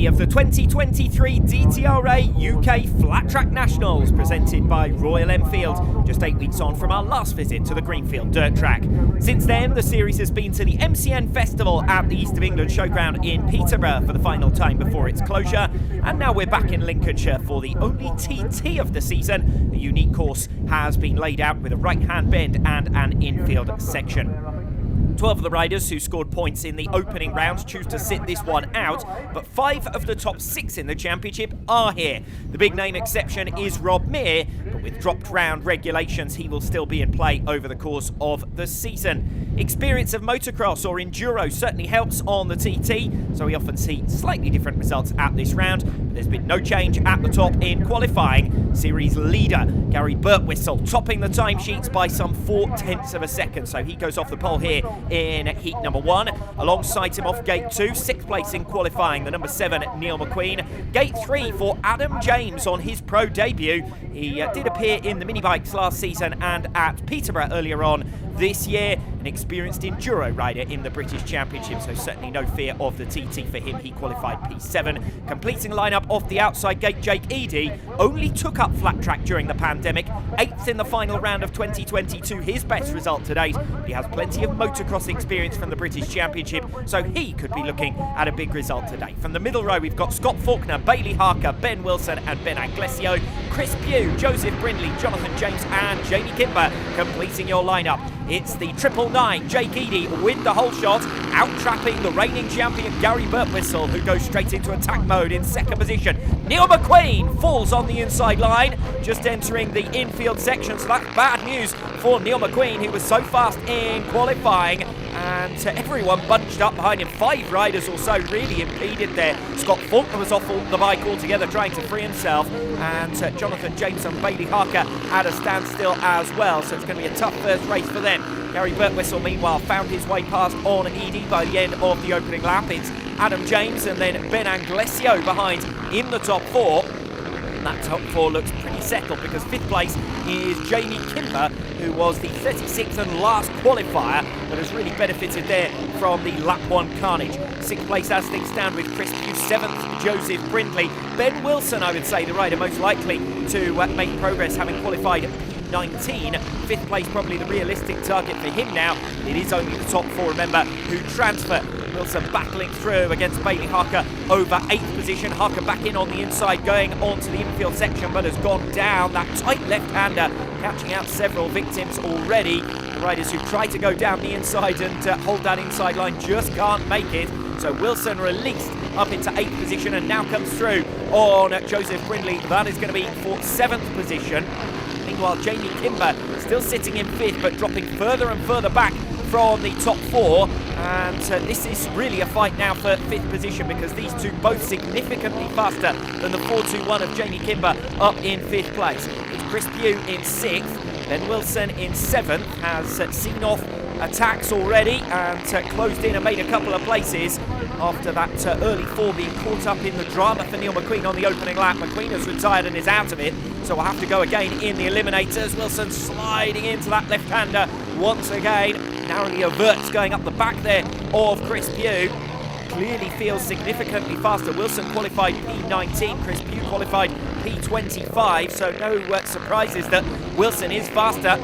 day of the 2023 DTRA UK Flat Track Nationals presented by Royal Enfield, just 8 weeks on from our last visit to the Greenfield dirt track. Since then, the series has been to the MCN Festival at the East of England Showground in Peterborough for the final time before its closure, and now we're back in Lincolnshire for the only TT of the season. A unique course has been laid out with a right-hand bend and an infield section. 12 of the riders who scored points in the opening rounds choose to sit this one out, but 5 of the top 6 in the championship are here. The big name exception is Rob Meir, but with dropped round regulations he will still be in play over the course of the season. Experience of motocross or enduro certainly helps on the TT, so we often see slightly different results at this round, but there's been no change at the top in qualifying. Series leader Gary Birtwistle topping the timesheets by some 0.4 of a second, so he goes off the pole here in heat number 1. Alongside him off gate 2, 6th place in qualifying, the number 7 Neil McQueen. Gate 3 for Adam James on his pro debut. He did appear in the mini bikes last season and at Peterborough earlier on this year. An experienced enduro rider in the British Championship, so certainly no fear of the TT for him. He qualified P7. Completing lineup off the outside gate, Jake Eady only took up flat track during the pandemic. 8th in the final round of 2022, his best result to date. He has plenty of motocross experience from the British Championship, so he could be looking at a big result today. From the middle row, we've got Scott Faulkner, Bailey Harker, Ben Wilson and Ben Anglesio, Chris Pugh, Joseph Brindley, Jonathan James and Jamie Kimber completing your lineup. It's the 999 Jake Eady with the whole shot, out-trapping the reigning champion Gary Birtwistle, who goes straight into attack mode in second position. Neil McQueen falls on the inside line, just entering the infield section, so that's bad news for Neil McQueen, who was so fast in qualifying, and everyone bunched up behind him. 5 riders or so really impeded there. Scott Faulkner was off the bike altogether trying to free himself, and Jonathan James and Bailey Harker at a standstill as well, so it's going to be a tough first race for them. Gary Birtwistle, meanwhile, found his way past on Eady by the end of the opening lap. It's Adam James and then Ben Anglesio behind in the top 4. And that top 4 looks pretty settled because 5th place is Jamie Kimber, who was the 36th and last qualifier, but has really benefited there from the lap 1 carnage. 6th place as things stand with Chris Pugh, 7th Joseph Brindley. Ben Wilson, I would say, the rider most likely to make progress, having qualified 19. 5th place probably the realistic target for him now. It is only the top 4, remember, who transfer. Wilson battling through against Bailey Harker over 8th position. Harker back in on the inside, going onto the infield section, but has gone down. That tight left-hander catching out several victims already. The riders who try to go down the inside and hold that inside line just can't make it. So Wilson released up into 8th position and now comes through on Joseph Brindley. That is going to be for 7th position. Meanwhile, Jamie Kimber still sitting in 5th, but dropping further and further back from the top 4. And this is really a fight now for 5th position, because these two both significantly faster than the 4.21 of Jamie Kimber up in 5th place. It's Chris Pugh in 6th, Ben Wilson in 7th, has seen off attacks already and closed in and made a couple of places after that early 4 being caught up in the drama for Neil McQueen on the opening lap. McQueen has retired and is out of it, so we'll have to go again in the eliminators. Wilson sliding into that left-hander once again, narrowly averts going up the back there of Chris Pugh. Clearly feels significantly faster. Wilson qualified P19, Chris Pugh qualified P25, so no surprises that Wilson is faster.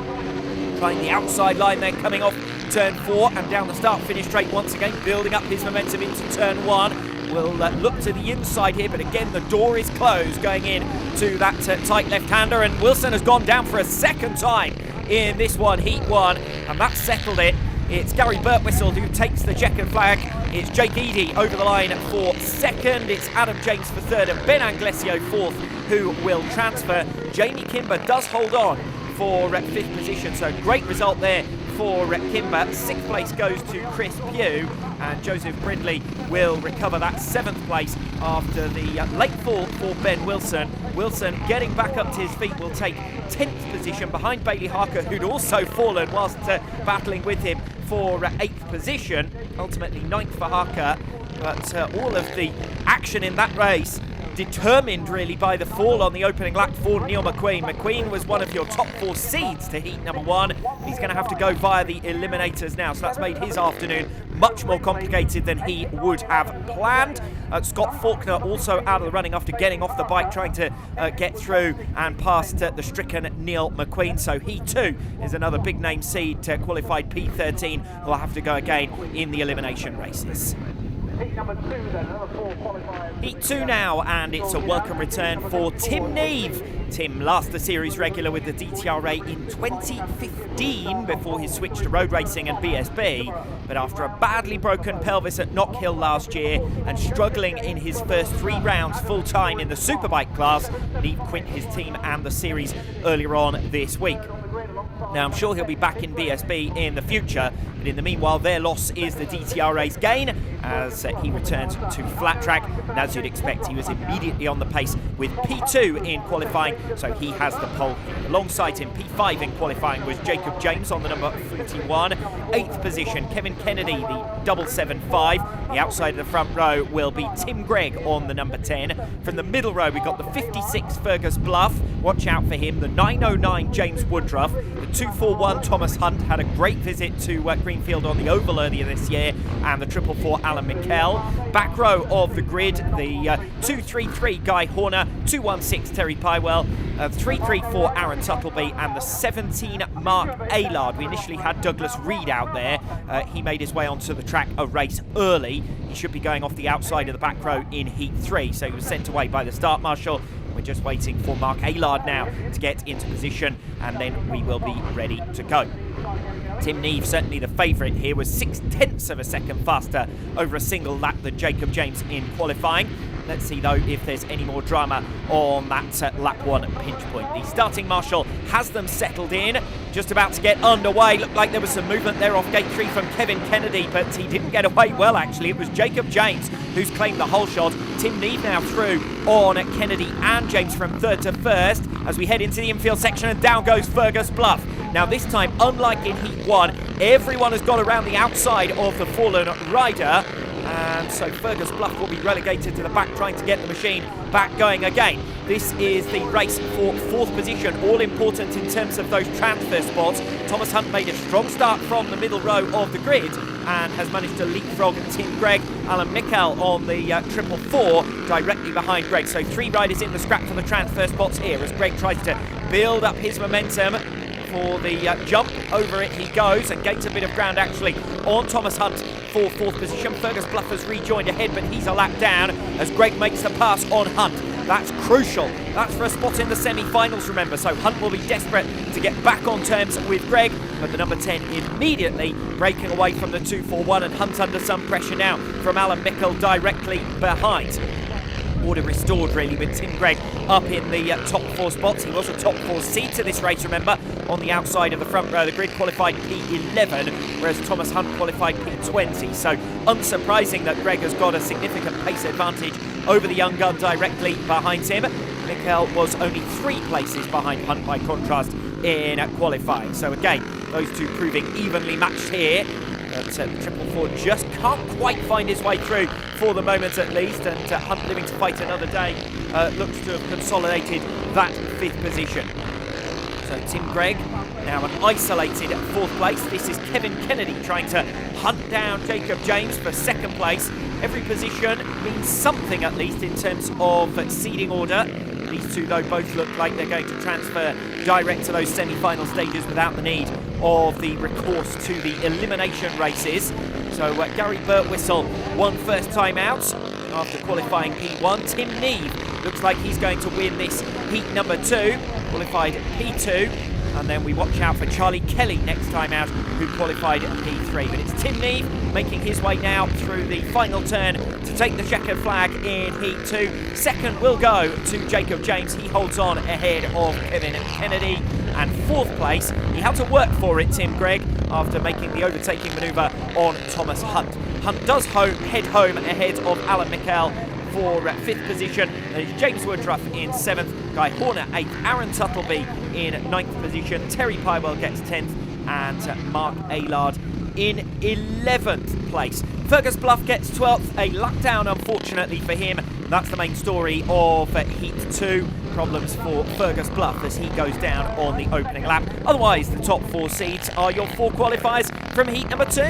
Trying the outside line then, coming off turn 4 and down the start-finish straight once again, building up his momentum into turn 1. Will look to the inside here, but again the door is closed going in to that tight left-hander, and Wilson has gone down for a second time in this one, heat 1, and that's settled it. It's Gary Birtwistle who takes the checkered flag. It's Jake Eady over the line for 2nd. It's Adam James for 3rd and Ben Anglesio 4th, who will transfer. Jamie Kimber does hold on for 5th position, so great result there for Kimber. 6th place goes to Chris Pugh, and Joseph Brindley will recover that 7th place after the late fall for Ben Wilson. Wilson getting back up to his feet will take 10th position behind Bailey Harker, who'd also fallen whilst battling with him for 8th position. Ultimately 9th for Harker, but all of the action in that race determined really by the fall on the opening lap for Neil McQueen. McQueen was one of your top 4 seeds to heat number 1. He's going to have to go via the eliminators now, so that's made his afternoon much more complicated than he would have planned. Scott Faulkner also out of the running after getting off the bike, trying to get through and past the stricken Neil McQueen. So he too is another big name seed, qualified P13, who will have to go again in the elimination races. Heat 2 now, and it's a welcome return for Tim Neave. Tim last the series regular with the DTRA in 2015 before his switch to road racing and BSB. But after a badly broken pelvis at Knock Hill last year and struggling in his first 3 rounds full-time in the Superbike class, Neave quit his team and the series earlier on this week. Now, I'm sure he'll be back in BSB in the future, but in the meanwhile, their loss is the DTRA's gain as he returns to flat track. And as you'd expect, he was immediately on the pace with P2 in qualifying, so he has the pole here. Alongside him, P5 in qualifying was Jacob James on the number 41. 8th position, Kevin Kennedy, the 775. The outside of the front row will be Tim Gregg on the number 10. From the middle row, we've got the 56 Fergus Bluff. Watch out for him. The 909 James Woodruff. The 241 Thomas Hunt had a great visit to Greenfield on the Oval earlier this year. And the 444 Alan Mikel. Back row of the grid, the 233 Guy Horner, 216 Terry Pywell, 334 Aaron Tuttleby, and the 17 Mark Aylard. We initially had Douglas Reed out there. He made his way onto the track a race early. He should be going off the outside of the back row in Heat 3, so he was sent away by the start marshal. We're just waiting for Mark Aylard now to get into position, and then we will be ready to go. Tim Neave, certainly the favourite here, was 0.6 of a second faster over a single lap than Jacob James in qualifying. Let's see, though, if there's any more drama on that lap 1 pinch point. The starting marshal has them settled in, just about to get underway. Looked like there was some movement there off gate 3 from Kevin Kennedy, but he didn't get away well, actually. It was Jacob James who's claimed the whole shot. Tim Neave now through on Kennedy and James from 3rd to 1st as we head into the infield section, and down goes Fergus Bluff. Now this time, unlike in Heat 1, everyone has got around the outside of the fallen rider, and so Fergus Bluff will be relegated to the back, trying to get the machine back going again. This is the race for 4th position, all important in terms of those transfer spots. Thomas Hunt made a strong start from the middle row of the grid and has managed to leapfrog Tim Gregg. Alan Mikel on the 444 directly behind Gregg. So 3 riders in the scrap for the transfer spots here as Gregg tries to build up his momentum. For the jump, over it he goes and gains a bit of ground actually on Thomas Hunt for 4th position. Fergus Bluff has rejoined ahead, but he's a lap down as Gregg makes the pass on Hunt. That's crucial. That's for a spot in the semi-finals, remember. So Hunt will be desperate to get back on terms with Gregg, but the number 10 immediately breaking away from the 241, and Hunt under some pressure now from Alan Mikel directly behind. Order restored really with Tim Gregg up in the top 4 spots. He was a top 4 seed to this race, remember, on the outside of the front row. The grid qualified P11, whereas Thomas Hunt qualified P20. So unsurprising that Gregg has got a significant pace advantage over the young gun directly behind him. Mikel was only 3 places behind Hunt by contrast in qualifying. So again, those two proving evenly matched here. But the 444 just can't quite find his way through for the moment at least, and Hunt living to fight another day looks to have consolidated that 5th position. So Tim Gregg now an isolated 4th place. This is Kevin Kennedy trying to hunt down Jacob James for 2nd place. Every position means something at least in terms of seeding order. These two, though, both look like they're going to transfer direct to those semi-final stages without the need of the recourse to the elimination races. So Gary Birtwistle won first time out after qualifying P1. Tim Neave looks like he's going to win this heat number 2, qualified P2. And then we watch out for Charlie Kelly next time out, who qualified at P3. But it's Tim Neave making his way now through the final turn to take the checkered flag in Heat 2. 2nd will go to Jacob James. He holds on ahead of Kevin Kennedy. And 4th place, he had to work for it, Tim Gregg, after making the overtaking manoeuvre on Thomas Hunt. Hunt does head home ahead of Alan Mikel for 5th position. There's James Woodruff in 7th, Guy Horner 8th, Aaron Tuttleby in 9th position, Terry Pywell gets 10th, and Mark Aylard in 11th place. Fergus Bluff gets 12th, a lap down unfortunately for him. That's the main story of Heat 2. Problems for Fergus Bluff as he goes down on the opening lap. Otherwise, the top 4 seeds are your 4 qualifiers from Heat number 2.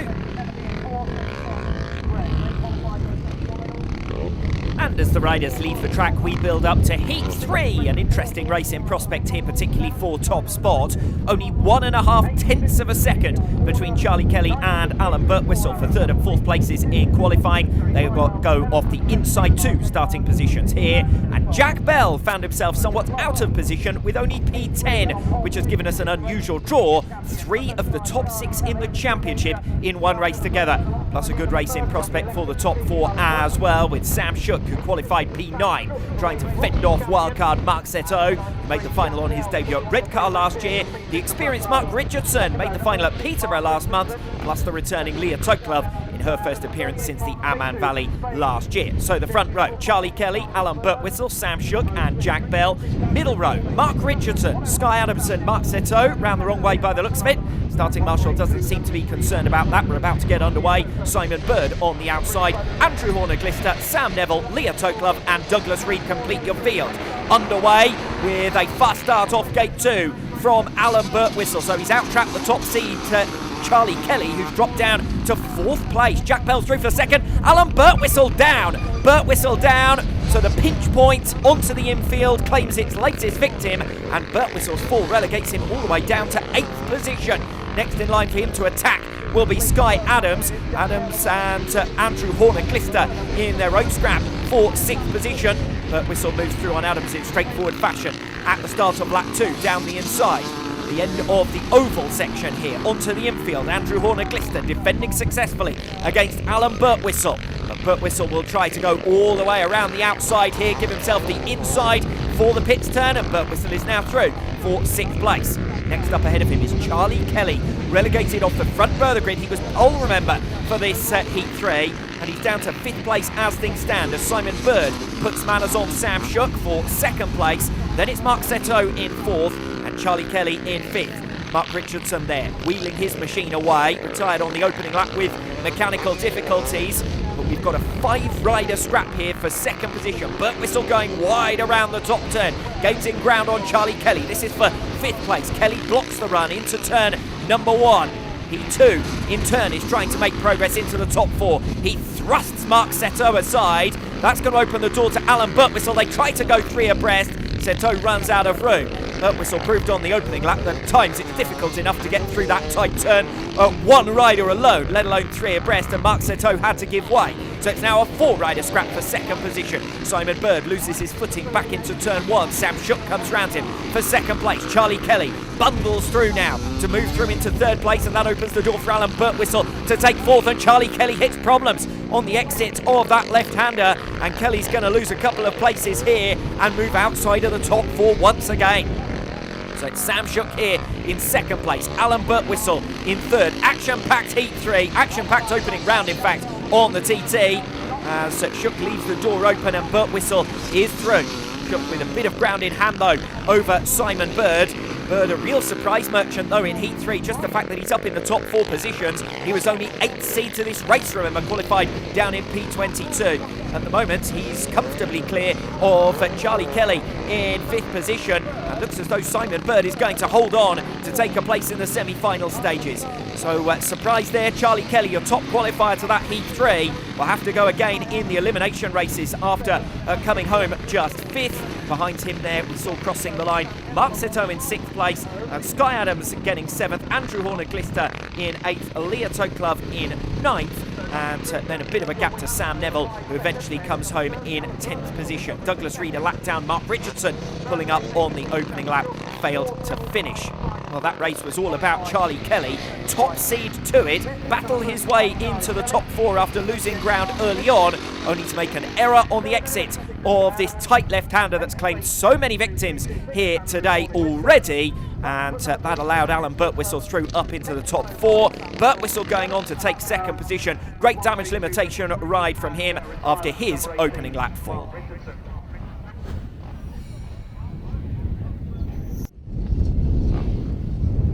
And as the riders leave the track, we build up to Heat 3. An interesting racing prospect here, particularly for top spot. Only 1.5 tenths of a second between Charlie Kelly and Alan Birtwistle for 3rd and 4th places in qualifying. They go off the inside 2 starting positions here. And Jack Bell found himself somewhat out of position with only P10, which has given us an unusual draw. 3 of the top 6 in the championship in one race together. Plus a good racing prospect for the top 4 as well, with Sam Shook, who qualified P9, trying to fend off wildcard Mark Seto, who made the final on his debut at Redcar last year. The experienced Mark Richardson made the final at Peterborough last month, plus the returning Leah Toklov in her first appearance since the Amman Valley last year. So the front row, Charlie Kelly, Alan Birtwistle, Sam Shook and Jack Bell. Middle row, Mark Richardson, Sky Adamson, Mark Seto, round the wrong way by the looks of it. Starting marshal doesn't seem to be concerned about that. We're about to get underway. Simon Bird on the outside. Andrew Horner-Glister, Sam Neville, Leah Toklov and Douglas Reed complete your field. Underway with a fast start off gate 2 from Alan Birtwistle. So he's out-trapped the top seed to Charlie Kelly, who's dropped down to 4th place. Jack Bell's through for 2nd. Alan Birtwistle down. Birtwistle down. So the pinch point onto the infield claims its latest victim, and Birtwistle's fall relegates him all the way down to 8th position. Next in line for him to attack will be Sky Adams. Adams and Andrew Horner-Glister in their own scrap for 6th position. Birtwistle moves through on Adams in straightforward fashion at the start of lap 2 down the inside. The end of the oval section here onto the infield. Andrew Horner-Glister defending successfully against Alan Birtwistle. But Birtwistle will try to go all the way around the outside here, give himself the inside for the pits turn, and Birtwistle is now through for 6th place. Next up ahead of him is Charlie Kelly, relegated off the front row of the grid. He was pole, remember, for this Heat 3, and he's down to 5th place as things stand, as Simon Bird puts manners on Sam Shook for 2nd place. Then it's Mark Seto in 4th, and Charlie Kelly in 5th. Mark Richardson there, wheeling his machine away, retired on the opening lap with mechanical difficulties. But we've got a 5-rider scrap here for 2nd position. Birtwistle going wide around the top turn, gaining ground on Charlie Kelly. This is for 5th place. Kelly blocks the run into turn number 1. He too, in turn, is trying to make progress into the top 4. He thrusts Mark Seto aside. That's going to open the door to Alan Birtwistle. They try to go 3 abreast. Seto runs out of room. Birtwistle proved on the opening lap that at times it's difficult enough to get through that tight turn. 1 rider alone, let alone 3 abreast, and Mark Seto had to give way. So it's now a 4-rider scrap for 2nd position. Simon Bird loses his footing back into turn 1. Sam Shook comes round him for 2nd place. Charlie Kelly bundles through now to move through into 3rd place, and that opens the door for Alan Birtwistle to take 4th, and Charlie Kelly hits problems on the exit of that left-hander, and Kelly's going to lose a couple of places here and move outside of the top 4 once again. So it's Sam Shook here in 2nd place, Alan Birtwistle in 3rd. Action-packed Heat 3, action-packed opening round in fact on the TT. As Shook leaves the door open and Birtwistle is through. Shook with a bit of ground in hand though over Simon Bird. Bird a real surprise merchant though in Heat 3, just the fact that he's up in the top 4 positions. He was only 8th seed to this race, remember, qualified down in P22. At the moment he's comfortably clear of Charlie Kelly in 5th position, and looks as though Simon Bird is going to hold on to take a place in the semi-final stages. So surprise there, Charlie Kelly, your top qualifier to that Heat 3, will have to go again in the elimination races after coming home just 5th. Behind him there, we saw crossing the line Mark Seto in 6th place, and Sky Adams getting 7th, Andrew Horner-Glister in 8th, Leah Toklov in 9th, and then a bit of a gap to Sam Neville, who eventually comes home in 10th position. Douglas Reed a lap down, Mark Richardson pulling up on the opening lap, failed to finish. Well, that race was all about Charlie Kelly, top seed to it, battle his way into the top 4 after losing ground early on, only to make an error on the exit of this tight left-hander that's claimed so many victims here today already, and that allowed Alan Birtwistle through up into the top 4. Birtwistle going on to take 2nd position. Great damage limitation ride from him after his opening lap fall.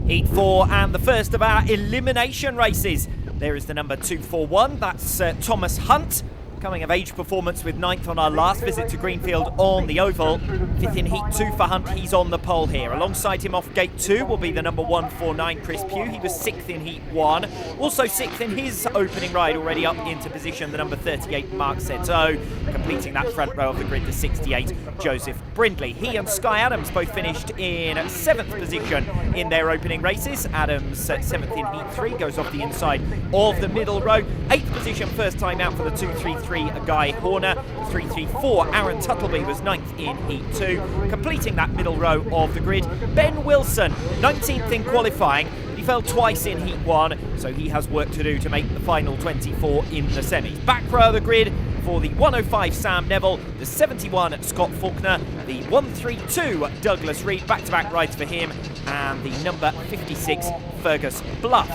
Heat 4 and the first of our elimination races. There is the number 241, that's Thomas Hunt. Coming of age performance with 9th on our last visit to Greenfield on the oval. 5th in Heat 2 for Hunt, he's on the pole here. Alongside him off gate 2 will be the number 149 Chris Pugh. He was 6th in Heat 1. Also 6th in his opening ride, already up into position, the number 38 Mark Seto. Completing that front row of the grid, the 68 Joseph Brindley. He and Sky Adams both finished in 7th position in their opening races. Adams 7th in Heat 3, goes off the inside of the middle row. 8th position first time out for the 233 Guy Horner. 334 Aaron Tuttleby was 9th in Heat 2. Completing that middle row of the grid, Ben Wilson, 19th in qualifying. He fell twice in Heat 1, so he has work to do to make the final 24 in the semis. Back row of the grid for the 105 Sam Neville, the 71 Scott Faulkner, the 132 Douglas Reed, back-to-back rides for him, and the number 56 Fergus Bluff.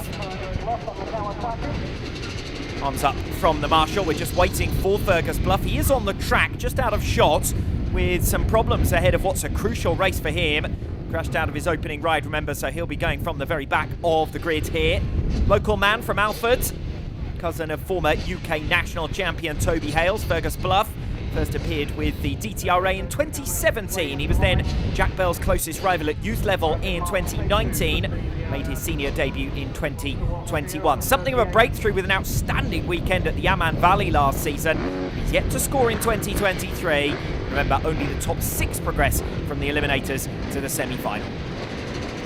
Arms up from the marshal. We're just waiting for Fergus Bluff. He is on the track, just out of shot, with some problems ahead of what's a crucial race for him. Crashed out of his opening ride, remember, so he'll be going from the very back of the grid here. Local man from Alford, cousin of former UK national champion Toby Hales, Fergus Bluff. First appeared with the DTRA in 2017. He was then Jack Bell's closest rival at youth level in 2019. Made his senior debut in 2021. Something of a breakthrough with an outstanding weekend at the Amman Valley last season. He's yet to score in 2023. Remember, only the top 6 progress from the eliminators to the semi-final.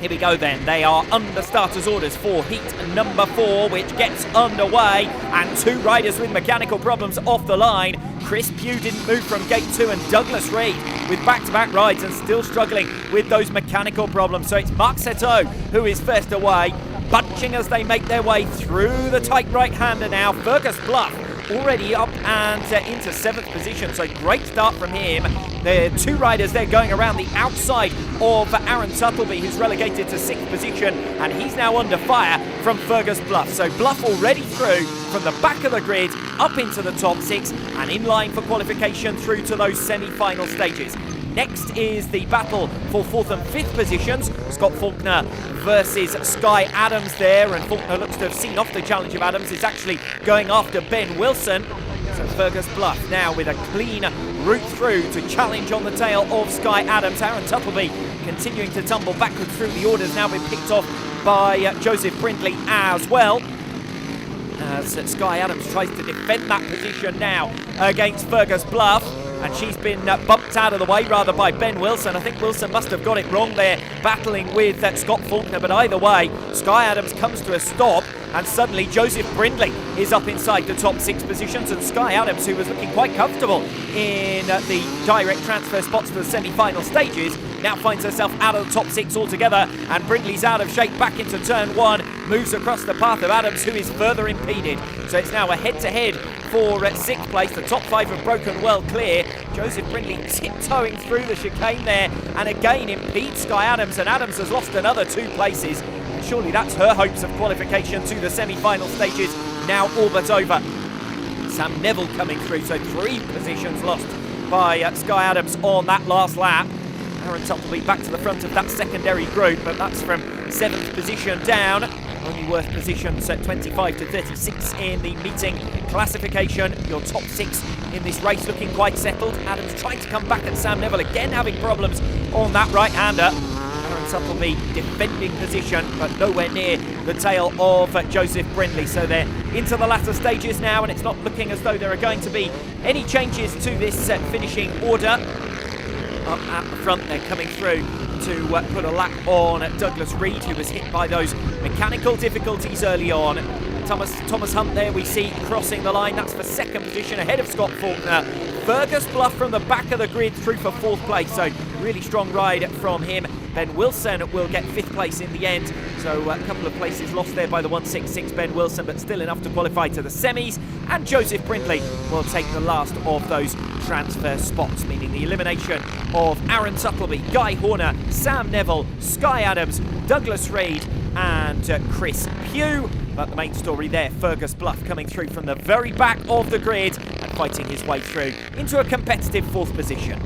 Here we go then. They are under starters orders for heat number 4, which gets underway, and 2 riders with mechanical problems off the line. Chris Pugh didn't move from gate 2, and Douglas Reed with back-to-back rides and still struggling with those mechanical problems. So it's Mark Seto who is first away, bunching as they make their way through the tight right-hander now. Fergus Bluff already up and into 7th position, so great start from him. The 2 riders there going around the outside of Aaron Tuttleby, who's relegated to 6th position, and he's now under fire from Fergus Bluff. So Bluff already through from the back of the grid up into the top 6 and in line for qualification through to those semi-final stages. Next is the battle for 4th and 5th positions. Scott Faulkner versus Sky Adams there, and Faulkner looks to have seen off the challenge of Adams. Is actually going after Ben Wilson. So Fergus Bluff now with a clean route through to challenge on the tail of Sky Adams. Aaron Tuttleby continuing to tumble backwards through the orders, now been picked off by Joseph Brindley as well. As Sky Adams tries to defend that position now against Fergus Bluff. And she's been bumped out of the way rather by Ben Wilson. I think Wilson must have got it wrong there, battling with Scott Faulkner. But either way, Sky Adams comes to a stop, and suddenly Joseph Brindley is up inside the top 6 positions. And Sky Adams, who was looking quite comfortable in the direct transfer spots for the semi-final stages, now finds herself out of the top 6 altogether. And Brindley's out of shape back into turn 1, moves across the path of Adams, who is further impeded. So it's now a head-to-head for 6th place. The top 5 have broken well clear. Joseph Brindley tiptoeing through the chicane there, and again impedes Sky Adams, and Adams has lost another 2 places. And surely that's her hopes of qualification to the semi-final stages now all but over. Sam Neville coming through, so 3 positions lost by Sky Adams on that last lap. Aaron Tuttleby back to the front of that secondary group, but that's from 7th position down. Only worth positions at 25 to 36 in the meeting classification. Your top 6 in this race looking quite settled. Adams trying to come back at Sam Neville, again having problems on that right-hander. Aaron Tuttleby defending position, but nowhere near the tail of Joseph Brindley. So they're into the latter stages now, and it's not looking as though there are going to be any changes to this finishing order. Up at the front, they're coming through to put a lap on Douglas Reed, who was hit by those mechanical difficulties early on. Thomas Hunt there we see crossing the line. That's for 2nd position ahead of Scott Faulkner. Fergus Bluff from the back of the grid through for 4th place, so really strong ride from him. Ben Wilson will get 5th place in the end, so a couple of places lost there by the 166 Ben Wilson, but still enough to qualify to the semis. And Joseph Brindley will take the last of those transfer spots, meaning the elimination of Aaron Tuttleby, Guy Horner, Sam Neville, Sky Adams, Douglas Reed and Chris Pugh. But the main story there, Fergus Bluff coming through from the very back of the grid and fighting his way through into a competitive 4th position.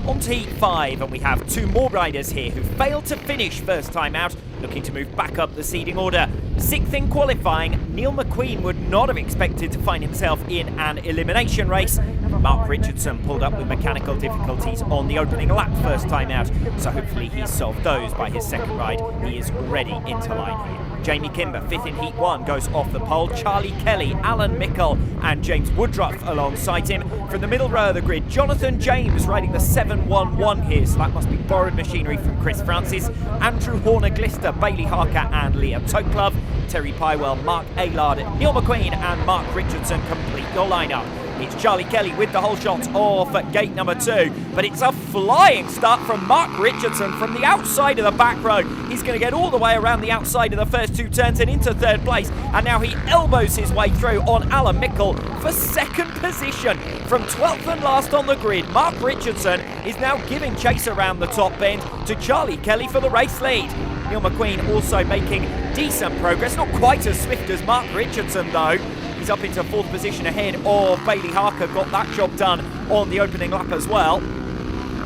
On to Heat 5, and we have 2 more riders here who failed to finish first time out, looking to move back up the seeding order. Sixth in qualifying, Neil McQueen would not have expected to find himself in an elimination race. Mark Richardson pulled up with mechanical difficulties on the opening lap first time out, so hopefully he's solved those by his second ride. He is already into line here. Jamie Kimber, fifth in Heat 1, goes off the pole. Charlie Kelly, Alan Mickle and James Woodruff alongside him. From the middle row of the grid, Jonathan James riding the 711 here, so that must be borrowed machinery from Chris Francis. Andrew Horner-Glister, Bailey Harker and Leah Toklove. Terry Pywell, Mark Aylard, Neil McQueen and Mark Richardson complete your lineup. It's Charlie Kelly with the whole shot off at gate number 2, but it's a flying start from Mark Richardson from the outside of the back row. He's going to get all the way around the outside of the first 2 turns and into 3rd place, and now he elbows his way through on Alan Mickle for 2nd position. From 12th and last on the grid, Mark Richardson is now giving chase around the top bend to Charlie Kelly for the race lead. Neil McQueen also making decent progress, not quite as swift as Mark Richardson though. He's up into 4th position ahead of Bailey Harker, got that job done on the opening lap as well.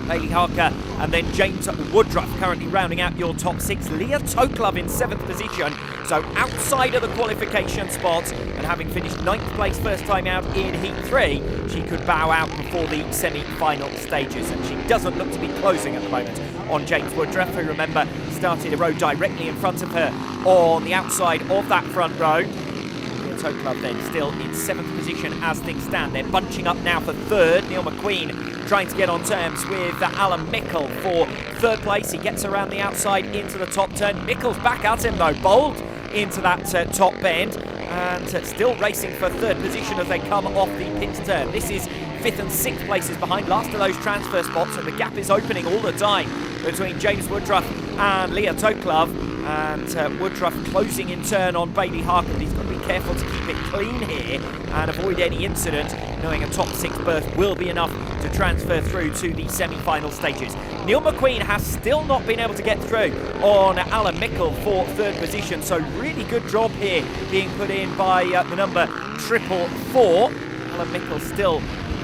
Bailey Harker and then James Woodruff currently rounding out your top 6. Leah Toklove in 7th position, so outside of the qualification spots, and having finished 9th place first time out in Heat 3, she could bow out before the semi-final stages, and she doesn't look to be closing at the moment on James Woodruff, who, remember, started a row directly in front of her on the outside of that front row. Toklove then still in 7th position as things stand. They're bunching up now for 3rd. Neil McQueen trying to get on terms with Alan Mickle for 3rd place. He gets around the outside into the top turn. Mickle's back at him though, bowled into that top bend, and still racing for 3rd position as they come off the pit turn. This is 5th and 6th places behind last of those transfer spots, and the gap is opening all the time between James Woodruff and Leah Toklove. And Woodruff closing in turn on Bailey Harker. He's got to be careful to keep it clean here and avoid any incident, knowing a top 6 berth will be enough to transfer through to the semi-final stages. Neil McQueen has still not been able to get through on Alan Mickle for 3rd position, so really good job here being put in by the number 444. Alan Mickle still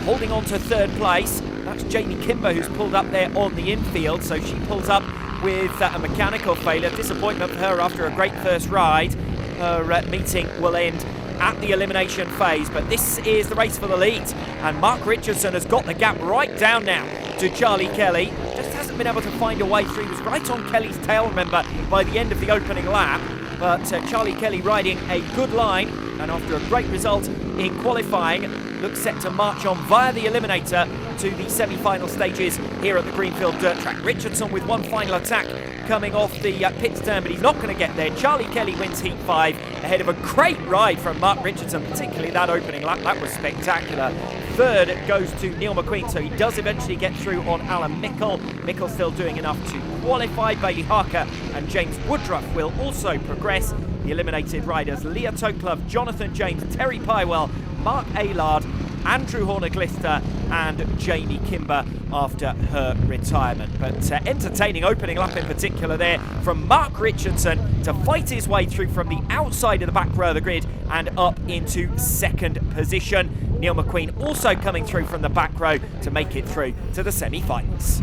holding on to 3rd place. That's Jamie Kimber who's pulled up there on the infield, so she pulls up with a mechanical failure. Disappointment for her after a great first ride. Her meeting will end at the elimination phase, but this is the race for the lead, and Mark Richardson has got the gap right down now to Charlie Kelly. Just hasn't been able to find a way through. He was right on Kelly's tail, remember, by the end of the opening lap, but Charlie Kelly riding a good line, and after a great result in qualifying, looks set to march on via the eliminator to the semi-final stages here at the Greenfield dirt track. Richardson with one final attack coming off the pit turn, but he's not going to get there. Charlie Kelly wins Heat 5 ahead of a great ride from Mark Richardson, particularly that opening lap. That was spectacular. 3rd goes to Neil McQueen, so he does eventually get through on Alan Mickle. Mickle still doing enough to qualify. Bailey Harker and James Woodruff will also progress. The eliminated riders Leah Toklove, Jonathan James, Terry Pywell, Mark Aylard, Andrew Horner-Glister and Jamie Kimber after her retirement. But entertaining opening lap in particular there from Mark Richardson to fight his way through from the outside of the back row of the grid and up into 2nd position. Neil McQueen also coming through from the back row to make it through to the semi-finals.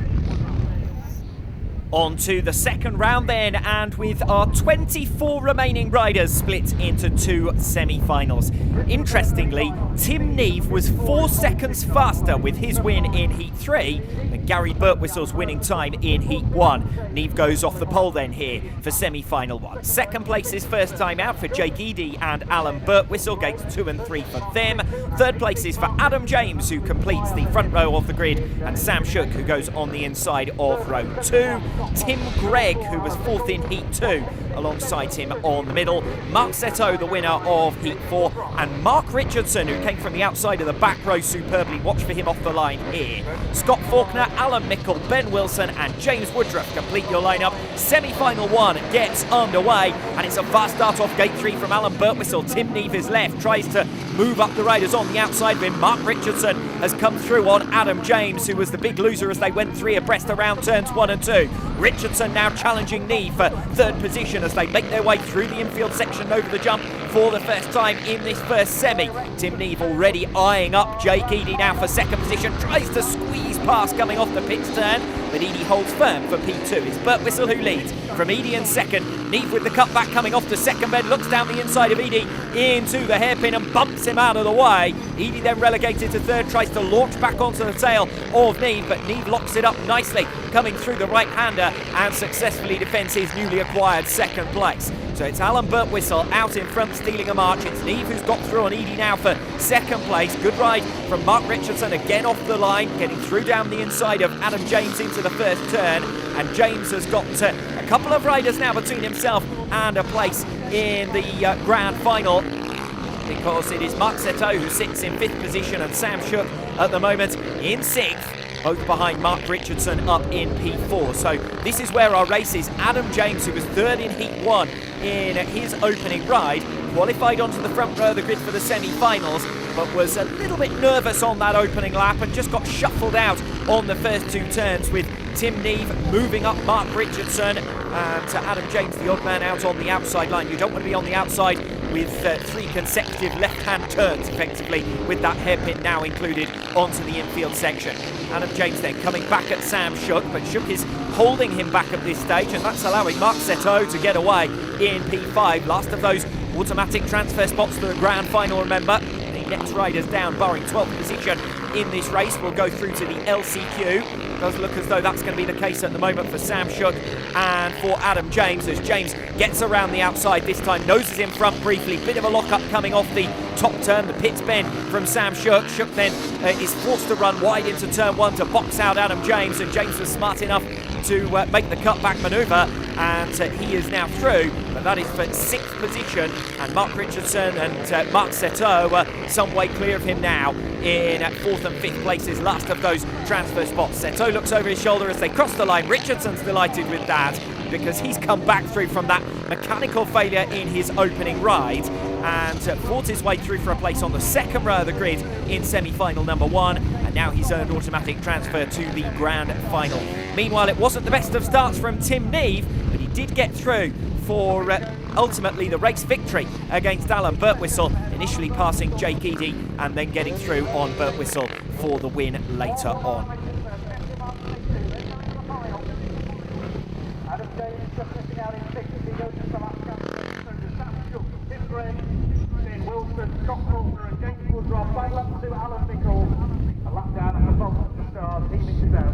On to the 2nd round then, and with our 24 remaining riders split into 2 semi-finals. Interestingly, Tim Neave was 4 seconds faster with his win in Heat 3 than Gary Birtwhistle's winning time in Heat 1. Neave goes off the pole then here for semi-final 1. 2nd place is first time out for Jake Eady and Alan Birtwhistle, gates 2 and 3 for them. 3rd place is for Adam James, who completes the front row of the grid, and Sam Shook, who goes on the inside of row 2. Tim Gregg, who was 4th in Heat 2, alongside him on the middle. Mark Seto, the winner of Heat 4, and Mark Richardson, who came from the outside of the back row superbly. Watch for him off the line here. Scott Faulkner, Alan Mickle, Ben Wilson and James Woodruff complete your lineup. Semi-final 1 gets underway, and it's a fast start off gate 3 from Alan Birtwhistle. Tim Neave is left, tries to move up the riders on the outside of him. Mark Richardson has come through on Adam James, who was the big loser as they went 3 abreast around turns 1 and 2. Richardson now challenging Neave for 3rd position as they make their way through the infield section over the jump for the first time in this first semi. Tim Neave already eyeing up Jake Eady now for 2nd position, tries to squeeze past coming off the pit turn, but Eady holds firm for P2. It's Birtwhistle who leads from Edie in second. Neave with the cutback coming off the second bend, looks down the inside of Edie into the hairpin and bumps him out of the way. Edie then relegated to third, tries to launch back onto the tail of Neave, but Neave locks it up nicely, coming through the right-hander and successfully defends his newly acquired second place. So it's Alan Birtwistle out in front, stealing a march. It's Neave who's got through on Edie now for second place. Good ride from Mark Richardson, again off the line, getting through down the inside of Adam James into the first turn. And James has got a couple of riders now between himself and a place in the grand final, because it is Mark Seto who sits in 5th position and Sam Shook at the moment in 6th, both behind Mark Richardson up in P4. So this is where our race is. Adam James, who was 3rd in Heat 1 in his opening ride, qualified onto the front row of the grid for the semi-finals, but was a little bit nervous on that opening lap and just got shuffled out on the first 2 turns, with Tim Neave moving up Mark Richardson and Adam James, the odd man, out on the outside line. You don't want to be on the outside with 3 consecutive left-hand turns, effectively, with that hairpin now included onto the infield section. Adam James then coming back at Sam Shook, but Shook is holding him back at this stage, and that's allowing Mark Seto to get away in P5. Last of those automatic transfer spots to the grand final, remember. The next riders down, barring 12th position in this race, will go through to the LCQ. Does look as though that's going to be the case at the moment for Sam Shook and for Adam James, as James gets around the outside this time, noses in front briefly. Bit of a lock-up coming off the top turn, the pits bend from Sam Shook. Shook then is forced to run wide into turn 1 to box out Adam James, and James was smart enough to make the cutback manoeuvre, and he is now through, but that is for 6th position, and Mark Richardson and Mark Seto some way clear of him now in 4th and 5th places, last of those transfer spots. Seto looks over his shoulder as they cross the line. Richardson's delighted with that, because he's come back through from that mechanical failure in his opening ride and fought his way through for a place on the second row of the grid in semi-final number 1, and now he's earned automatic transfer to the grand final. Meanwhile, it wasn't the best of starts from Tim Neave, but he did get through for ultimately the race victory against Alan Birtwistle, initially passing Jake Eadie and then getting through on Birtwistle for the win later on. Adam James just missing out in 6th as he goes into the last chance. So to Sam Shook, Tim Gray, Shane Wilson, Scott Coulter and James Woodrow. Final lap to Alan Nichols. A lap down at the bottom of the stars. He misses out.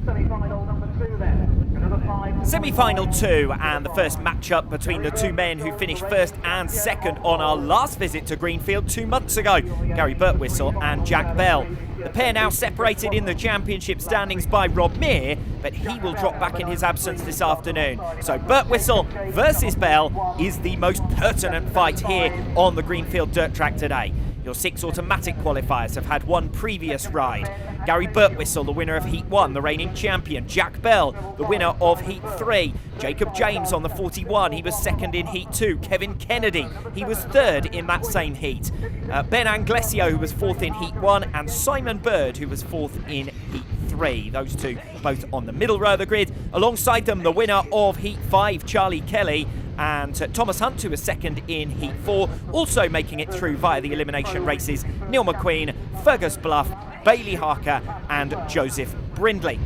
Semi-final number 2 then. Another 5. Semi-final 2, and the first match-up between the 2 men who finished 1st and 2nd on our last visit to Greenfield 2 months ago, Gary Birtwistle and Jack Bell. The pair now separated in the championship standings by Rob Meir, but he will drop back in his absence this afternoon. So Birtwistle versus Bell is the most pertinent fight here on the Greenfield dirt track today. Your 6 automatic qualifiers have had one previous ride. Gary Birtwistle, the winner of Heat 1, the reigning champion. Jack Bell, the winner of Heat 3. Jacob James on the 41, he was 2nd in Heat 2. Kevin Kennedy, he was 3rd in that same heat. Ben Anglesio, who was 4th in Heat 1, and Simon Bird, who was 4th in Heat 3. Those 2 both on the middle row of the grid. Alongside them, the winner of Heat 5, Charlie Kelly, and Thomas Hunt, who was 2nd in Heat 4, also making it through via the elimination races, Neil McQueen, Fergus Bluff, Bailey Harker and Joseph Brindley.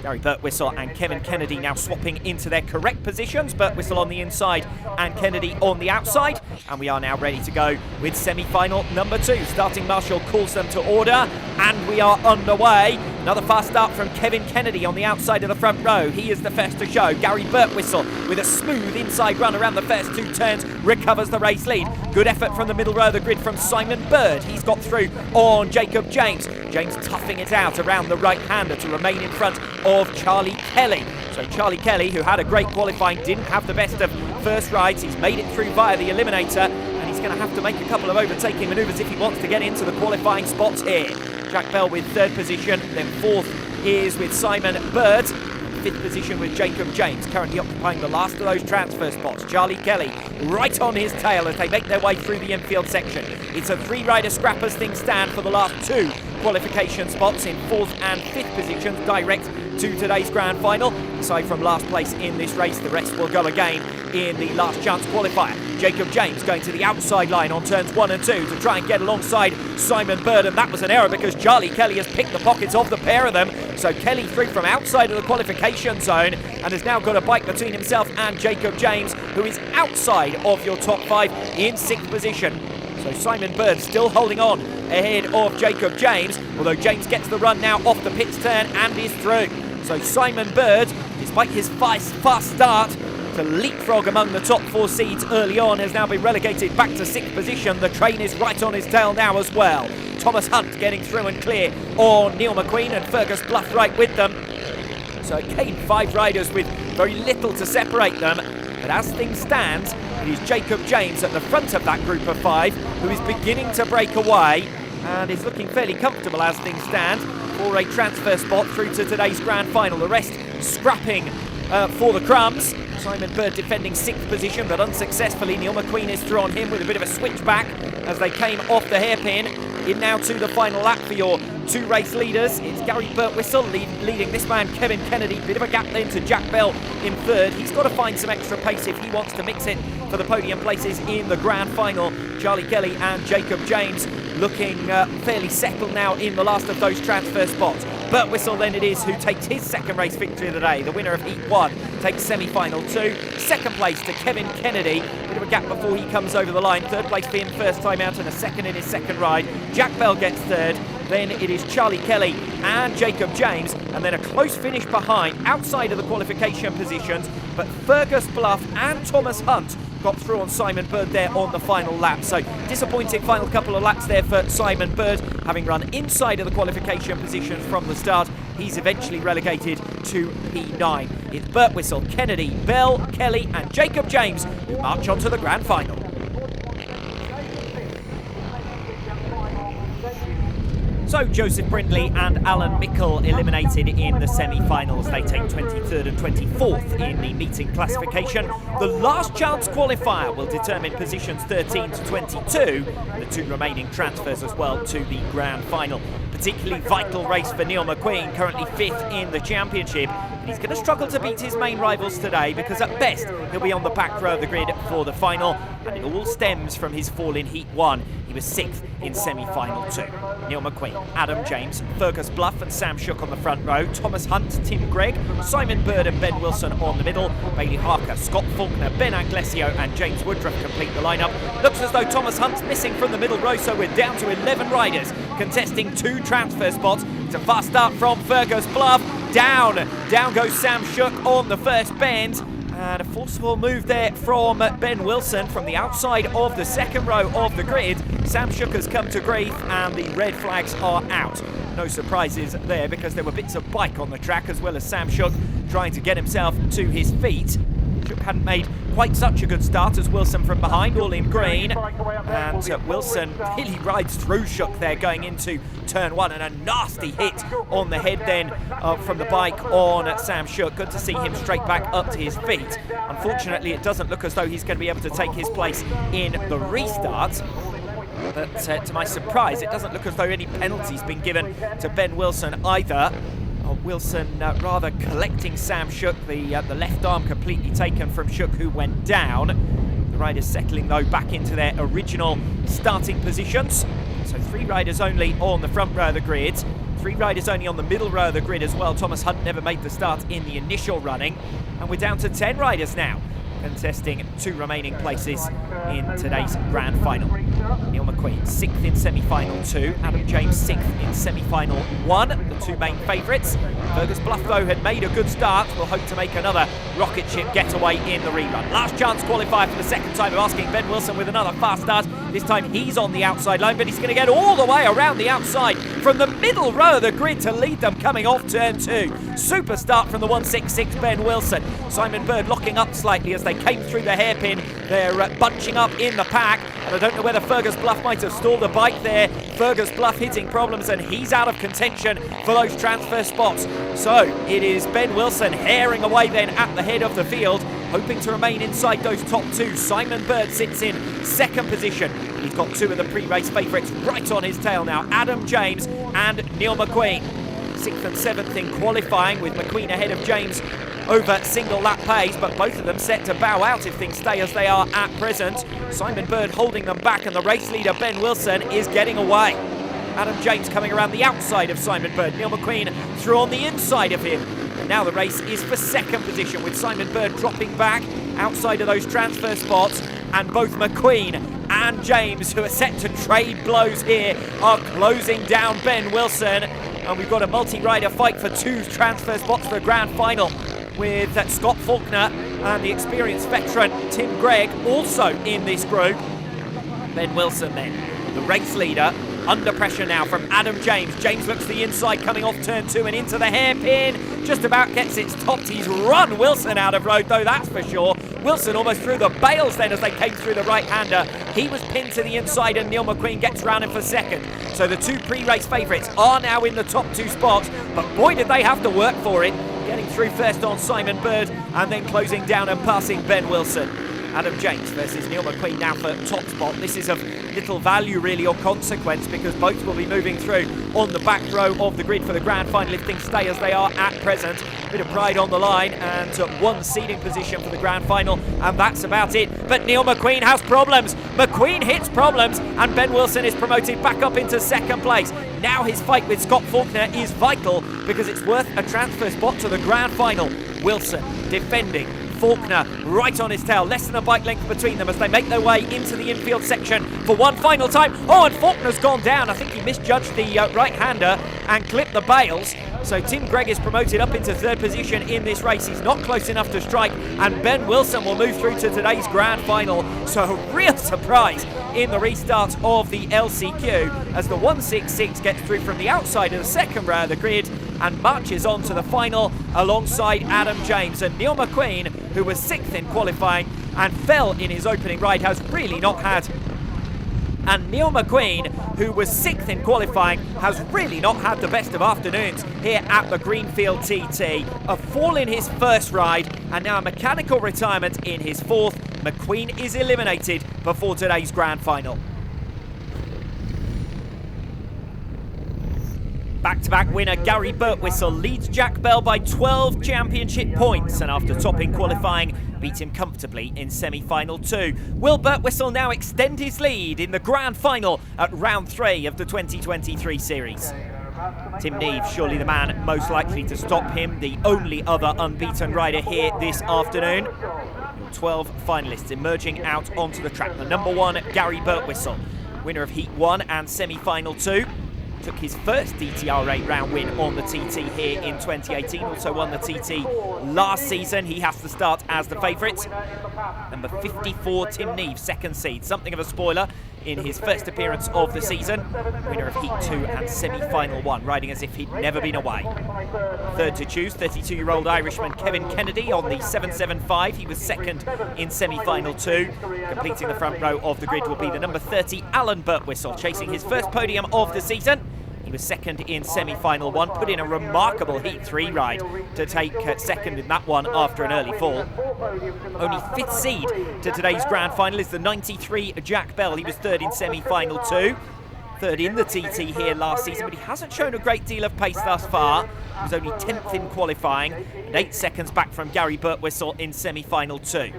Gary Birtwistle and Kevin Kennedy now swapping into their correct positions. Birtwistle on the inside and Kennedy on the outside. And we are now ready to go with semi-final number 2. Starting marshal calls them to order, and we are underway. Another fast start from Kevin Kennedy on the outside of the front row. He is the first to show. Gary Birtwistle with a smooth inside run around the first 2 turns recovers the race lead. Good effort from the middle row of the grid from Simon Bird. He's got through on Jacob James. James toughing it out around the right-hander to remain in front of Charlie Kelly. So Charlie Kelly, who had a great qualifying, didn't have the best of first rides. He's made it through via the eliminator, and he's going to have to make a couple of overtaking manoeuvres if he wants to get into the qualifying spots here. Jack Bell with 3rd position, then 4th is with Simon Bird. 5th position with Jacob James, currently occupying the last of those transfer spots. Charlie Kelly right on his tail as they make their way through the infield section. It's a 3-rider scrap as things stand for the last 2 qualification spots in 4th and 5th positions direct to today's grand final. Aside from last place in this race, the rest will go again in the last chance qualifier. Jacob James going to the outside line on turns 1 and 2 to try and get alongside Simon Bird, and that was an error because Charlie Kelly has picked the pockets of the pair of them. So Kelly through from outside of the qualification zone and has now got a bike between himself and Jacob James, who is outside of your top 5 in 6th position. So Simon Bird still holding on ahead of Jacob James, although James gets the run now off the pits turn and is through. So Simon Bird, despite his fast start to leapfrog among the top 4 seeds early on, has now been relegated back to 6th position. The train is right on his tail now as well. Thomas Hunt getting through and clear on Neil McQueen, and Fergus Bluff right with them. So again, 5 riders with very little to separate them. But as things stand, it is Jacob James at the front of that group of 5 who is beginning to break away and is looking fairly comfortable as things stand for a transfer spot through to today's grand final. The rest scrapping for the crumbs. Simon Bird defending 6th position, but unsuccessfully. Neil McQueen is through on him with a bit of a switchback as they came off the hairpin. In now to the final lap for your 2 race leaders. It's Gary Birtwistle leading this man, Kevin Kennedy. Bit of a gap then to Jack Bell in 3rd. He's got to find some extra pace if he wants to mix it for the podium places in the grand final. Charlie Kelly and Jacob James looking fairly settled now in the last of those transfer spots. Birtwistle then it is who takes his 2nd race victory of the day. The winner of Heat 1 takes semi-final 2. 2nd place to Kevin Kennedy. Bit of a gap before he comes over the line. 3rd place for him first time out and a 2nd in his 2nd ride. Jack Bell gets 3rd. Then it is Charlie Kelly and Jacob James, and then a close finish behind outside of the qualification positions, but Fergus Bluff and Thomas Hunt got through on Simon Bird there on the final lap. So disappointing final couple of laps there for Simon Bird, having run inside of the qualification positions from the start. He's eventually relegated to P9. It's Birtwistle, Kennedy, Bell, Kelly and Jacob James who march on to the grand final. So Joseph Brindley and Alan Mickle eliminated in the semi-finals. They take 23rd and 24th in the meeting classification. The last chance qualifier will determine positions 13 to 22, the 2 remaining transfers as well to the grand final. Particularly vital race for Neil McQueen, currently 5th in the championship. And he's going to struggle to beat his main rivals today because at best he'll be on the back row of the grid for the final. And it all stems from his fall in Heat 1. He was 6th in semi-final 2. Neil McQueen, Adam James, Fergus Bluff and Sam Shook on the front row. Thomas Hunt, Tim Gregg, Simon Bird and Ben Wilson on the middle. Bailey Harker, Scott Faulkner, Ben Anglesio and James Woodruff complete the lineup. Looks as though Thomas Hunt's missing from the middle row, so we're down to 11 riders contesting 2 transfer spots. It's a fast start from Fergus Bluff. Down goes Sam Shook on the first bend. And a forceful move there from Ben Wilson from the outside of the 2nd row of the grid. Sam Shook has come to grief and the red flags are out. No surprises there because there were bits of bike on the track as well as Sam Shook trying to get himself to his feet. Shook hadn't made quite such a good start as Wilson from behind, all in green. And Wilson really rides through Shook there going into turn 1, and a nasty hit on the head then from the bike on Sam Shook. Good to see him straight back up to his feet. Unfortunately, it doesn't look as though he's going to be able to take his place in the restart. But to my surprise, it doesn't look as though any penalty's been given to Ben Wilson either. Wilson rather collecting Sam Shook, the left arm completely taken from Shook, who went down. The riders settling though back into their original starting positions. So 3 riders only on the front row of the grid, 3 riders only on the middle row of the grid as well. Thomas Hunt never made the start in the initial running, and we're down to 10 riders now contesting 2 remaining places in today's grand final. Neil McQueen 6th in semi-final 2, Adam James 6th in semi-final 1, the 2 main favourites. Fergus Bluff though had made a good start, will hope to make another rocket ship getaway in the rerun. Last chance qualifier for the 2nd time of asking Ben Wilson with another fast start. This time he's on the outside line, but he's going to get all the way around the outside from the middle row of the grid to lead them coming off turn 2. Super start from the 166 Ben Wilson. Simon Bird locking up slightly as they came through the hairpin. They're bunching up in the pack, and I don't know whether Fergus Bluff might have stalled the bike there. Fergus Bluff hitting problems, and he's out of contention for those transfer spots. So it is Ben Wilson herring away then at the head of the field, hoping to remain inside those top 2. Simon Bird sits in 2nd position. He's got 2 of the pre-race favourites right on his tail now, Adam James and Neil McQueen. 6th and 7th in qualifying, with McQueen ahead of James over single lap pace, but both of them set to bow out if things stay as they are at present. Simon Bird holding them back, and the race leader Ben Wilson is getting away. Adam James coming around the outside of Simon Bird. Neil McQueen through on the inside of him. And now the race is for second position, with Simon Bird dropping back outside of those transfer spots, and both McQueen and James, who are set to trade blows here, are closing down Ben Wilson. And we've got a multi-rider fight for 2 transfer spots for the grand final, with Scott Faulkner and the experienced veteran Tim Gregg also in this group. Ben Wilson then, the race leader, under pressure now from Adam James. James looks to the inside, coming off turn 2 and into the hairpin. Just about gets it topped. He's run Wilson out of road, though, that's for sure. Wilson almost threw the bails then as they came through the right-hander. He was pinned to the inside, and Neil McQueen gets round him for second. So the 2 pre-race favourites are now in the top 2 spots, but boy did they have to work for it. Getting through first on Simon Bird, and then closing down and passing Ben Wilson. Adam James versus Neil McQueen now for top spot. This is of little value really or consequence, because both will be moving through on the back row of the grid for the grand final if things stay as they are at present. Bit of pride on the line, and 1 seeding position for the grand final, and that's about it. But Neil McQueen has problems. McQueen hits problems, and Ben Wilson is promoted back up into second place. Now his fight with Scott Faulkner is vital, because it's worth a transfer spot to the grand final. Wilson defending. Faulkner right on his tail, less than a bike length between them as they make their way into the infield section for one final time. Oh, and Faulkner's gone down. I think he misjudged the right-hander and clipped the bails. So Tim Gregg is promoted up into third position in this race. He's not close enough to strike, and Ben Wilson will move through to today's grand final. So a real surprise in the restart of the LCQ as the 166 gets through from the outside of the second row of the grid and marches on to the final alongside Adam James. And Neil McQueen, who was 6th in qualifying and fell in his opening ride, has really not had... And Neil McQueen, who was 6th in qualifying, has really not had the best of afternoons here at the Greenfield TT. A fall in his first ride, and now a mechanical retirement in his 4th. McQueen is eliminated before today's grand final. Back-to-back winner Gary Birtwistle leads Jack Bell by 12 championship points, and after topping qualifying, beat him comfortably in semi-final 2. Will Birtwistle now extend his lead in the grand final at round 3 of the 2023 series? Tim Neave, surely the man most likely to stop him, the only other unbeaten rider here this afternoon. 12 finalists emerging out onto the track. The number 1, Gary Birtwistle, winner of Heat 1 and semi-final 2. Took his first DTRA round win on the TT here in 2018. Also won the TT last season. He has to start as the favourite. Number 54, Tim Neave, 2nd seed. Something of a spoiler in his first appearance of the season. Winner of Heat 2 and semi-final 1, riding as if he'd never been away. Third to choose, 32-year-old Irishman Kevin Kennedy on the 775. He was 2nd in semi-final 2. Completing the front row of the grid will be the number 30, Alan Birtwistle, chasing his first podium of the season. He was 2nd in semi-final 1, put in a remarkable Heat 3 ride to take 2nd in that one after an early fall. Only 5th seed to today's grand final is the 93 Jack Bell. He was 3rd in semi-final 2. 3rd in the TT here last season, but he hasn't shown a great deal of pace thus far. He was only 10th in qualifying and 8 seconds back from Gary Birtwistle in semi-final 2.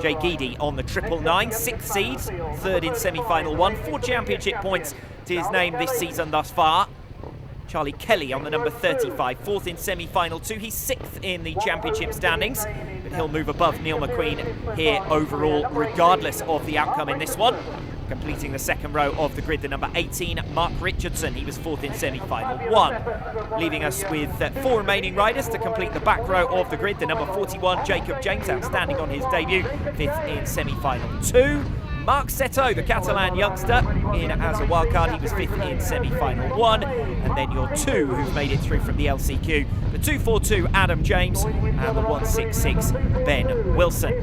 Jay Geedy on the 999, 6th seed, 3rd in semi-final 1, 4 championship points to his name this season thus far. Charlie Kelly on the number 35, 4th in semi-final 2. He's 6th in the championship standings, but he'll move above Neil McQueen here overall, regardless of the outcome in this one. Completing the second row of the grid, the number 18, Mark Richardson. He was 4th in semi-final 1. Leaving us with 4 remaining riders to complete the back row of the grid. The number 41, Jacob James, outstanding on his debut, 5th in semi-final 2. Mark Seto, the Catalan youngster, in as a wildcard. He was 5th in semi-final 1. And then your 2 who've made it through from the LCQ. The 242, Adam James, and the 166, Ben Wilson.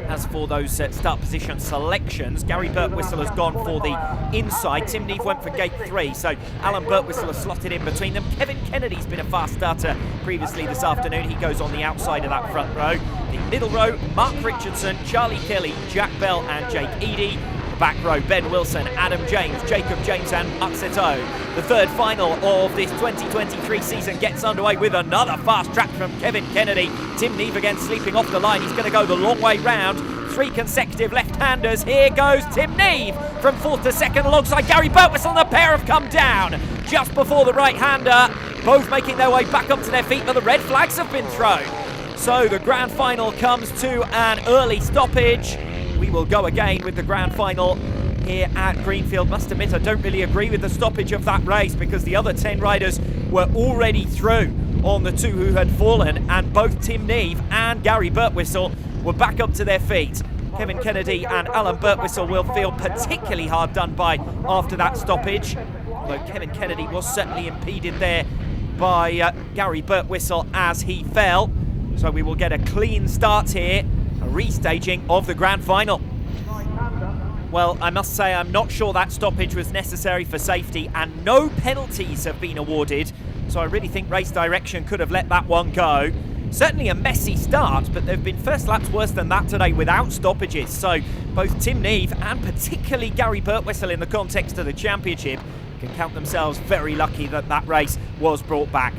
As for those start position selections, Gary Birtwistle has gone for the inside. Tim Neave went for gate 3, so Alan Birtwistle has slotted in between them. Kevin Kennedy's been a fast starter previously this afternoon. He goes on the outside of that front row. The middle row, Mark Richardson, Charlie Kelly, Jack Bell and Jake Eady. back row. Ben Wilson, Adam James, Jacob James and Mark Seto. The third final of this 2023 season gets underway with another fast track from Kevin Kennedy. Tim Neave again sleeping off the line. He's going to go the long way round. 3 consecutive left-handers. Here goes Tim Neave from 4th to 2nd alongside Gary Birtwistle. The pair have come down just before the right-hander. Both making their way back up to their feet, but the red flags have been thrown. So the grand final comes to an early stoppage. We will go again with the grand final here at Greenfield. Must admit, I don't really agree with the stoppage of that race because the other 10 riders were already through on the 2 who had fallen, and both Tim Neave and Gary Birtwistle were back up to their feet. Kevin Kennedy and Alan Birtwistle will feel particularly hard done by after that stoppage, although Kevin Kennedy was certainly impeded there by Gary Birtwistle as he fell. So we will get a clean start here, a restaging of the grand final. Well, I must say I'm not sure that stoppage was necessary for safety, and no penalties have been awarded, so I really think race direction could have let that one go. Certainly a messy start, but there have been first laps worse than that today without stoppages. So both Tim Neave and particularly Gary Birtwistle in the context of the championship can count themselves very lucky that that race was brought back.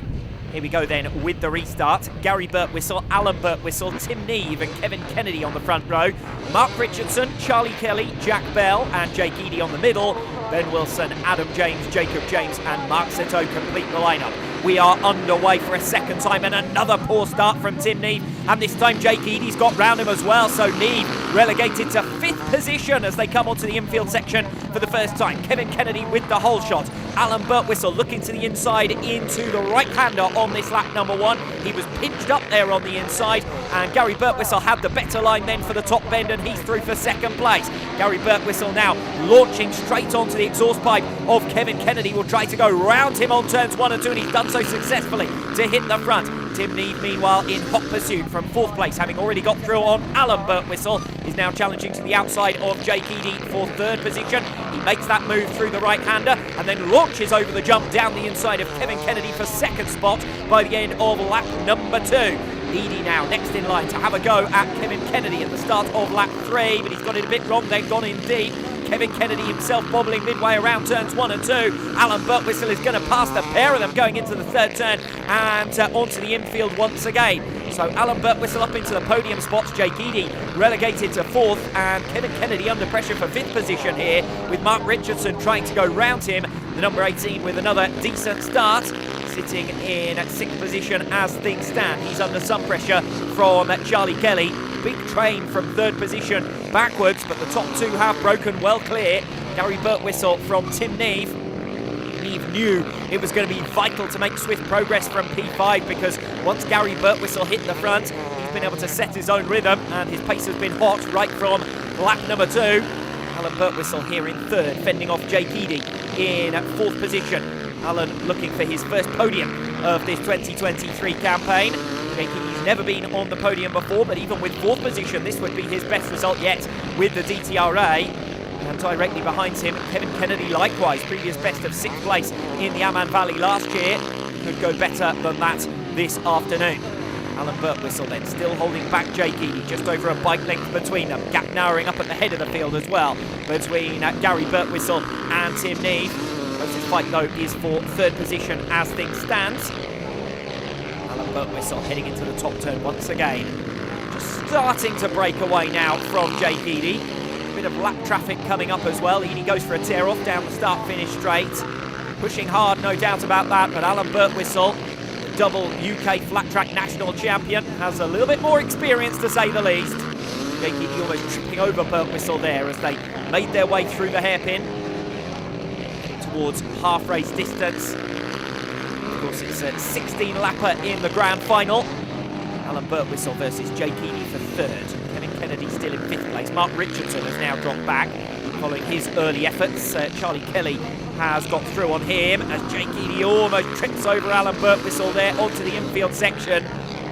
Here we go then with the restart. Gary Birtwistle, Alan Birtwistle, Tim Neave and Kevin Kennedy on the front row. Mark Richardson, Charlie Kelly, Jack Bell and Jake Eadie on the middle. Ben Wilson, Adam James, Jacob James and Mark Seto complete the lineup. We are underway for a second time, and another poor start from Tim Neave, and this time Jake Eadie's got round him as well, so Neave relegated to 5th position as they come onto the infield section for the first time. Kevin Kennedy with the whole shot. Alan Birtwistle looking to the inside into the right-hander on this lap number 1. He was pinched up there on the inside, and Gary Birtwistle had the better line then for the top bend, and he's through for 2nd place. Gary Birtwistle now launching straight onto the exhaust pipe of Kevin Kennedy. Will try to go round him on turns 1 and 2, and he's done so successfully to hit the front. Tim Neave, meanwhile, in hot pursuit from 4th place, having already got through on Alan Birtwistle, is now challenging to the outside of Jake Eadie for 3rd position. He makes that move through the right-hander and then launches over the jump down the inside of Kevin Kennedy for 2nd spot by the end of lap number 2. Eadie now next in line to have a go at Kevin Kennedy at the start of lap 3, but he's got it a bit wrong. They've gone in deep. Kevin Kennedy himself bobbling midway around turns 1 and 2. Alan Birtwistle is going to pass the pair of them going into the 3rd turn and onto the infield once again. So Alan Birtwistle up into the podium spots. Jake Eadie relegated to 4th, and Kevin Kennedy under pressure for 5th position here, with Mark Richardson trying to go round him. The number 18 with another decent start, sitting in 6th position as things stand. He's under some pressure from Charlie Kelly. Big train from 3rd position backwards, but the top 2 have broken well clear. Gary Birtwistle from Tim Neave. Neave knew it was going to be vital to make swift progress from P5, because once Gary Birtwistle hit the front, he's been able to set his own rhythm, and his pace has been hot right from lap number 2. Alan Birtwistle here in 3rd, fending off Jake Eadie in 4th position. Alan looking for his first podium of this 2023 campaign. Jake Eadie's never been on the podium before, but even with 4th position, this would be his best result yet with the DTRA. And directly behind him, Kevin Kennedy likewise, previous best of 6th place in the Amman Valley last year. Could go better than that this afternoon. Alan Birtwistle then still holding back Jake Eadie, just over a bike length between them. Gap narrowing up at the head of the field as well between Gary Birtwistle and Tim Neave. Closest fight though is for 3rd position as things stand. Alan Birtwistle heading into the top turn once again. Just starting to break away now from Jake Eadie. Bit of lap traffic coming up as well. Eadie goes for a tear off down the start-finish straight. Pushing hard, no doubt about that, but Alan Birtwistle, the double UK flat track national champion, has a little bit more experience to say the least. Jake Eadie almost tripping over Birtwistle there as they made their way through the hairpin towards half-race distance. Of course, it's a 16-lapper in the grand final. Alan Birtwistle versus Jake Eadie for 3rd. Kevin Kennedy still in 5th place. Mark Richardson has now dropped back following his early efforts. Charlie Kelly has got through on him as Jake Eadie almost trips over Alan Birtwistle there onto the infield section.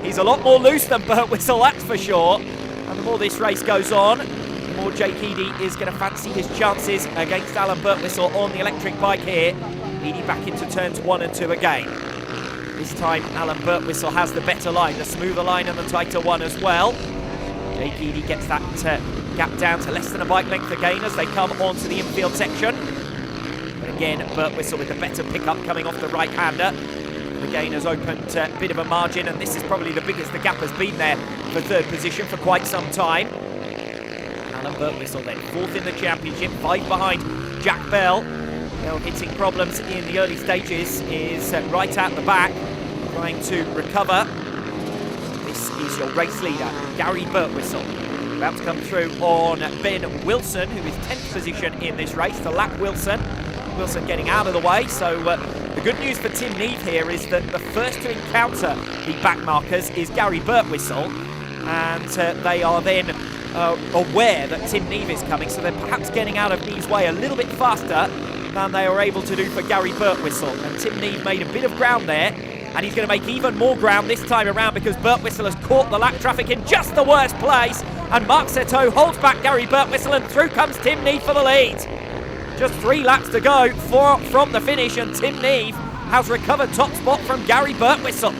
He's a lot more loose than Birtwistle, that's for sure. And the more this race goes on, the more Jake Eadie is going to fancy his chances against Alan Birtwistle on the electric bike here. Eadie back into turns 1 and 2 again. This time Alan Birtwistle has the better line, the smoother line and the tighter one as well. Jake Eadie gets that gap down to less than a bike length again as they come onto the infield section. But again, Birtwistle with the better pickup coming off the right-hander. Again has opened a bit of a margin, and this is probably the biggest the gap has been there for third position for quite some time. Alan Birtwistle then fourth in the championship, 5 behind Jack Bell. Bell hitting problems in the early stages, is right at the back, trying to recover. This is your race leader, Gary Birtwistle. About to come through on Ben Wilson, who is 10th position in this race, to lap Wilson. Wilson getting out of the way, so the good news for Tim Neave here is that the first to encounter the back markers is Gary Birtwistle, and they are then aware that Tim Neave is coming, so they're perhaps getting out of Neave's way a little bit faster than they were able to do for Gary Birtwistle. And Tim Neave made a bit of ground there, and he's going to make even more ground this time around because Birtwistle has caught the lap traffic in just the worst place, and Mark Seto holds back Gary Birtwistle, and through comes Tim Neave for the lead. Just 3 laps to go from the finish, and Tim Neave has recovered top spot from Gary Birtwistle.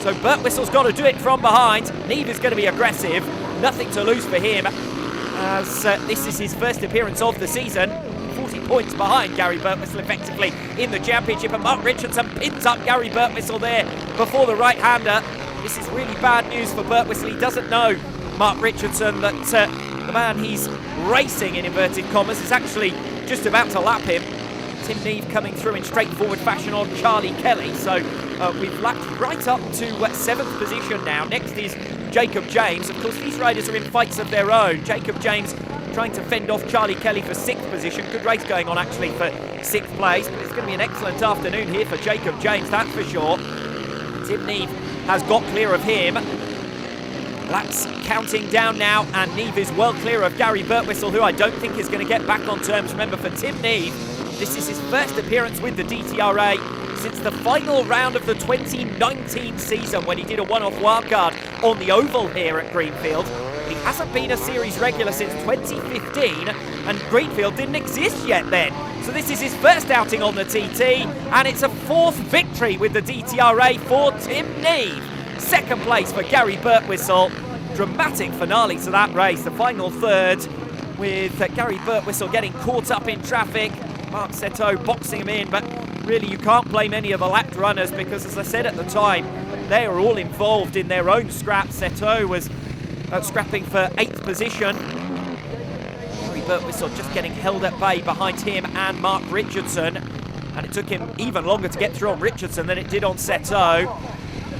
So Birtwistle's got to do it from behind. Neave is going to be aggressive. Nothing to lose for him, as this is his first appearance of the season. 40 points behind Gary Birtwistle effectively in the championship, and Mark Richardson pins up Gary Birtwistle there before the right-hander. This is really bad news for Birtwistle. He doesn't know, Mark Richardson, that the man he's racing, in inverted commas, is actually just about to lap him. Tim Neave coming through in straightforward fashion on Charlie Kelly, so we've lapped right up to 7th position now. Next is Jacob James. Of course, these riders are in fights of their own. Jacob James trying to fend off Charlie Kelly for 6th position. Good race going on actually for 6th place, but it's going to be an excellent afternoon here for Jacob James, that's for sure. Tim Neave has got clear of him. Laps counting down now, and Neave is well clear of Gary Birtwistle, who I don't think is going to get back on terms. Remember, for Tim Neave, this is his first appearance with the DTRA since the final round of the 2019 season, when he did a one-off wildcard on the oval here at Greenfield. He hasn't been a series regular since 2015, and Greenfield didn't exist yet then. So this is his first outing on the TT, and it's a 4th victory with the DTRA for Tim Neave. 2nd place for Gary Birtwistle. Dramatic finale to that race, the final third, with Gary Birtwistle getting caught up in traffic. Mark Seto boxing him in, but really you can't blame any of the lapped runners because, as I said at the time, they are all involved in their own scraps. Seto was scrapping for 8th position. Gary Birtwistle just getting held at bay behind him and Mark Richardson, and it took him even longer to get through on Richardson than it did on Seto.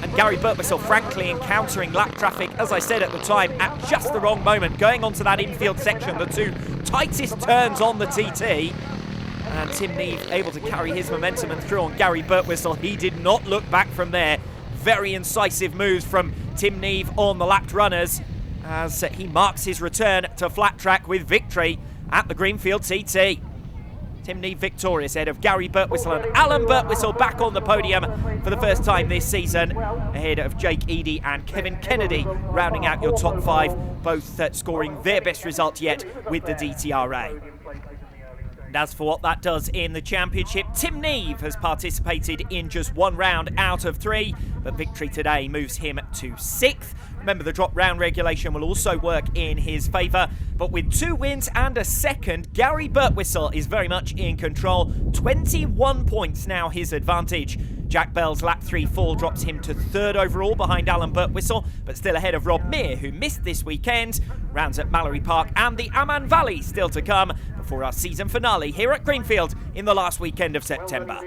And Gary Birtwistle frankly encountering lap traffic, as I said at the time, at just the wrong moment, going onto that infield section, the 2 tightest turns on the TT. And Tim Neave able to carry his momentum and through on Gary Birtwistle. He did not look back from there. Very incisive moves from Tim Neave on the lapped runners as he marks his return to flat track with victory at the Greenfield TT. Tim Neave victorious ahead of Gary Birtwistle, and Alan Birtwistle back on the podium for the first time this season, ahead of Jake Eady and Kevin Kennedy, rounding out your top 5, both scoring their best result yet with the DTRA. And as for what that does in the championship, Tim Neave has participated in just 1 round out of 3, but victory today moves him to 6th. Remember, the drop round regulation will also work in his favour, but with 2 wins and a 2nd, Gary Birtwistle is very much in control. 21 points now his advantage. Jack Bell's lap 3 fall drops him to 3rd overall behind Alan Birtwistle, but still ahead of Rob Meir, who missed this weekend. Rounds at Mallory Park and the Amman Valley still to come before our season finale here at Greenfield in the last weekend of September.